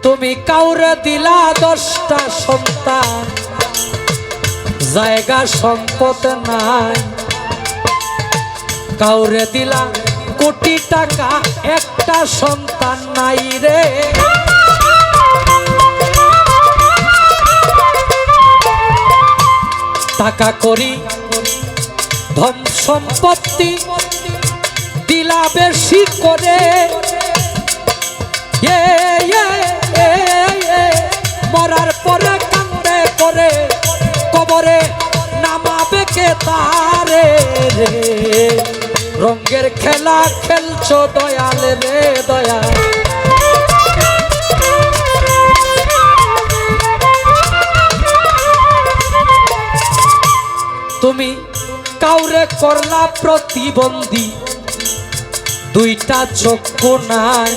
তুমি কাউরে দিলা 10টা সন্তান, জায়গা সম্পদ নাই। কাউরে দিলা কোটি টাকা, একটা সন্তান নাই রে। টাকা করি ধন সম্পত্তি দিলা বেশি করে, মরার পরে কান্দে করে কবরে নামাবে কে তারে রে। রঙের খেলা খেলছো দয়াল রে দয়াল। তুমি কাউরে করলা প্রতিবন্ধী, 2টা চক্ষু নাই।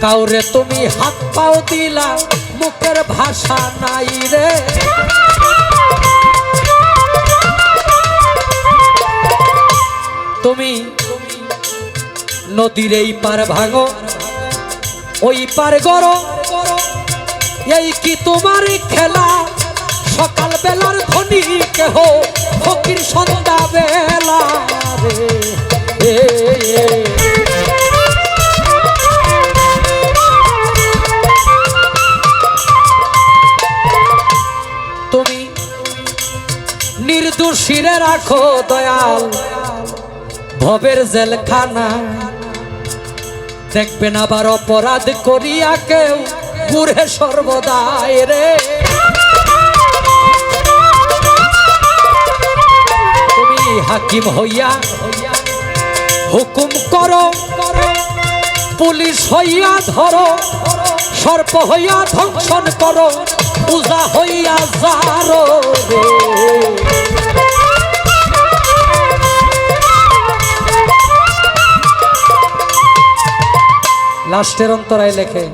কাউরে তুমি হাত পাও দিলা, মুখের ভাষা নাই রে। তুমি নদীর এই পার ভাঙো, ওই পার গড়ো, এই কি তোমার খেলা? সকাল বেলার ধনী কেহ, ফকির সন্ধ্যা বেলা রে। তুমি নির্দোষীরে রাখো দয়াল ভবের জেলখানা। দেখবেন আবার অপরাধ করিয়া কেউ ঘুরে সর্বদাই রে। তুমি হাকিম হইয়া হুকুম করো, পুলিশ হইয়া ধরো, সর্প হইয়া ধ্বংসন করো, পূজা হইয়া যারো রে। লাস্টের অন্তরায় লেখে,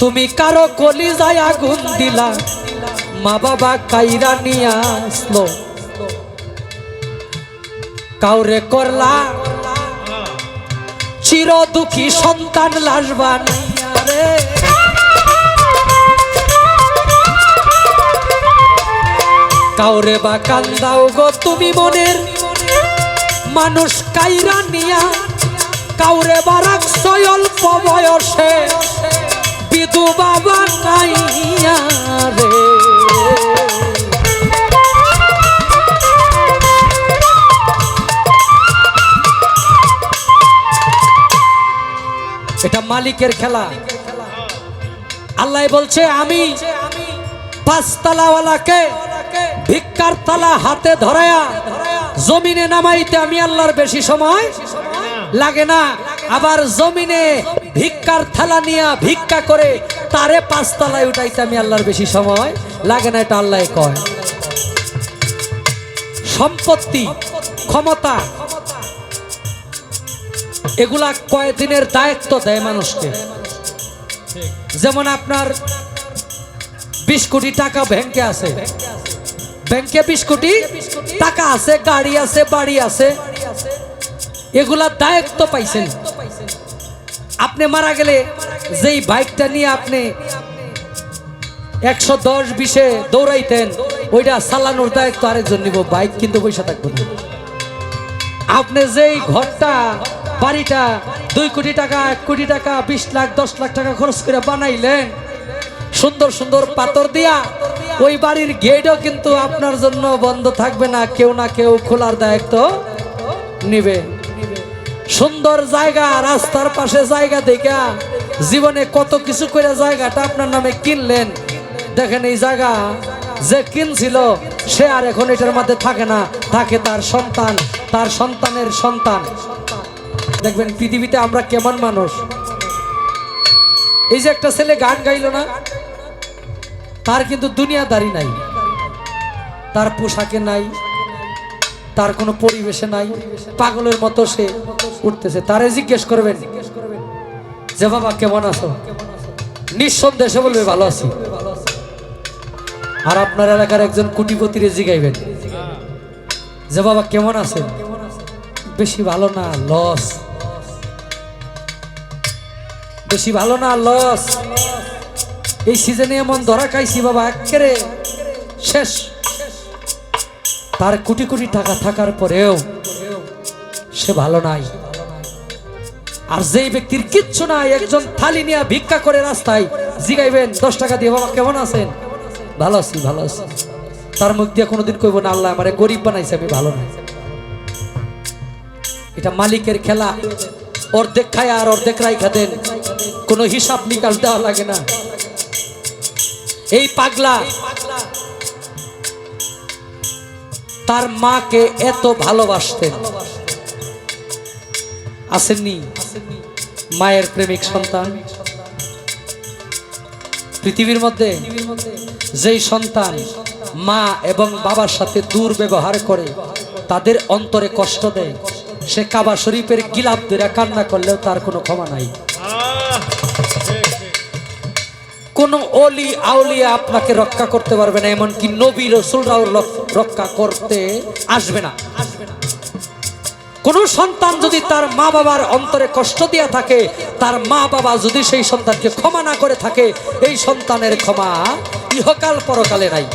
তুমি কারো কলিজায় আগুন দিলা, মা বাবা কাইরা নিয়া আসলো। কাউরে করলা চির দুঃখী সন্তান লাশ বানাইয়া রে। কাউরে বা কান্দাও গো তুমি মনের মানুষ কাইরা নিয়া। কাউরে বা রাখছো অল্প বয়সে বিধবা বানাইয়া রে। এটা মালিকের খেলা। আল্লাহ বলছে, আমি 5 তালাওয়ালাকে ভিক্ষার তালা হাতে ধরায়া জমিনে নামাইতে আমি আল্লাহর বেশি সময় লাগে না। আবার জমিনে ভিক্ষার থালা নিয়ে ভিক্ষা করে তারে 5 তলায় উঠাইতে আমি আল্লাহর বেশি সময় লাগে না। এটা আল্লাহ কয়। সম্পত্তি, ক্ষমতা, এগুলা কয়দিনের দায়িত্ব দেয় মানুষকে। যেমন আপনার 20 কোটি টাকা ব্যাংকে আছে, ব্যাংকে 20 কোটি টাকা আছে, গাড়ি আছে, বাড়ি আছে, এগুলা দায়িত্ব পাইছেন। আপনি মারা গেলে যেই বাইকটা নিয়ে আপনি 110-20-এ দৌড়াইতেন, ওইটা চালানোর দায়িত্ব আরেকজন নিব, বাইক কিন্তু পয়সা থাকবে না। আপনি যেই ঘরটা, বাড়িটা 2 কোটি টাকা, 1 কোটি টাকা, 20 লাখ 10 লাখ টাকা খরচ করে বানাইলেন, সুন্দর সুন্দর পাথর দিয়া, ওই বাড়ির গেটও কিন্তু আপনার জন্য বন্ধ থাকবে না, কেউ না কেউ খোলার দায়িত্ব নিবে। সুন্দর জায়গা, রাস্তার পাশে জায়গা দেখা জীবনে কত কিছু করে জায়গাটা আপনার নামে কিনলেন। দেখেন এই জায়গা যে কিনছিল সে আর এখন এটার মধ্যে থাকে না, থাকে তার সন্তান, তার সন্তানের সন্তান। দেখবেন পৃথিবীতে আমরা কেমন মানুষ। এই যে একটা ছেলে গান গাইল না, তার কিন্তু দুনিয়াদারি নাই, তার পোশাকে নাই, তার কোনো পরিবেশে নাই, পাগলের মতো সে উঠতেছে। তারে জিজ্ঞেস করবেন যে বাবা কেমন আছো, নিঃসন্দেহে বলবে ভালো আছি। আর আপনার এলাকার একজন কোটিপতিরে জিগাইবেন যে বাবা কেমন আছেন, বেশি ভালো না, লস, বেশি ভালো না, লস। এই সিজনে এমন ধরা খাইছি বাবা, একেবারে শেষ। তার কোটি কোটি টাকা থাকার পরেও সে ভালো নাই। আর যেই ব্যক্তির কিচ্ছু নাই, একজন থালি নিয়ে ভিক্ষা করে রাস্তায় জিগাইবেন 10 টাকা দিয়ে, বাবা কেমন আছেন, ভালো আছি ভালো আছি, তার মুখ দিয়ে কোনোদিন কইব না আল্লাহ আমারে গরিব বানাইছে, আমি ভালো নাই। এটা মালিকের খেলা। অর্ধেক খায় আর অর্ধেক রাইখা দেন, কোনো হিসাব নিকাল দেওয়া লাগে না। এই পাগলা তার মাকে এত ভালোবাসতেন, আসেননি? মায়ের প্রেমিক সন্তান পৃথিবীর মধ্যে যেই সন্তান মা এবং বাবার সাথে দুর্ব্যবহার করে, তাদের অন্তরে কষ্ট দেয়, সে কাবা শরীফের গিলাফ ধরে কান্না করলেও তার কোনো ক্ষমা নাই। কোন অলি আউলিয়া আপনাকে রক্ষা করতে পারবে না, এমনকি নবী রাসূলরাও রক্ষা করতে আসবে না। কোন সন্তান যদি তার মা বাবার অন্তরে কষ্ট দিয়া থাকে, তার মা বাবা যদি সেই সন্তানকে ক্ষমা না করে থাকে, এই সন্তানের ক্ষমা ইহকাল পরকালে নাই।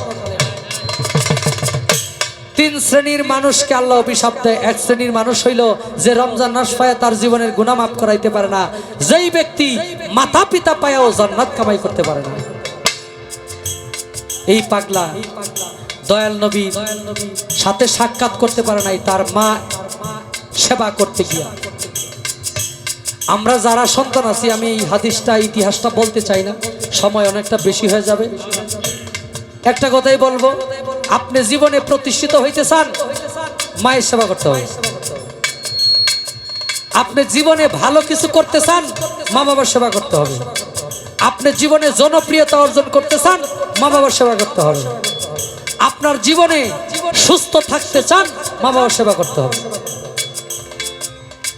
3 শ্রেণীর মানুষকে আল্লাহ অভিশাপ দেয়। 1 শ্রেণীর মানুষ হইল যে রমজান মাস পায় তার জীবনের গুনাহ মাফ করাইতে পারে না, যেই ব্যক্তি মাতা পিতা পায়াও জান্নাত কামাই করতে পারে না। এই পাগলা দয়াল নবী সাথে সাক্ষাৎ করতে পারে নাই তার মা সেবা করতে গিয়া। আমরা যারা সন্তান আছি, আমি এই হাদিসটা ইতিহাসটা বলতে চাই না, সময় অনেকটা বেশি হয়ে যাবে। একটা কথাই বলবো, আপনি জীবনে প্রতিষ্ঠিত হইতে চান, মায়ের সেবা করতে হবে। আপনি জীবনে ভালো কিছু করতে চান, মা বাবার সেবা করতে হবে। আপনি জীবনে জনপ্রিয়তা অর্জন করতে চান, মা বাবার সেবা করতে হবে। আপনার জীবনে সুস্থ থাকতে চান, মা বাবার সেবা করতে হবে।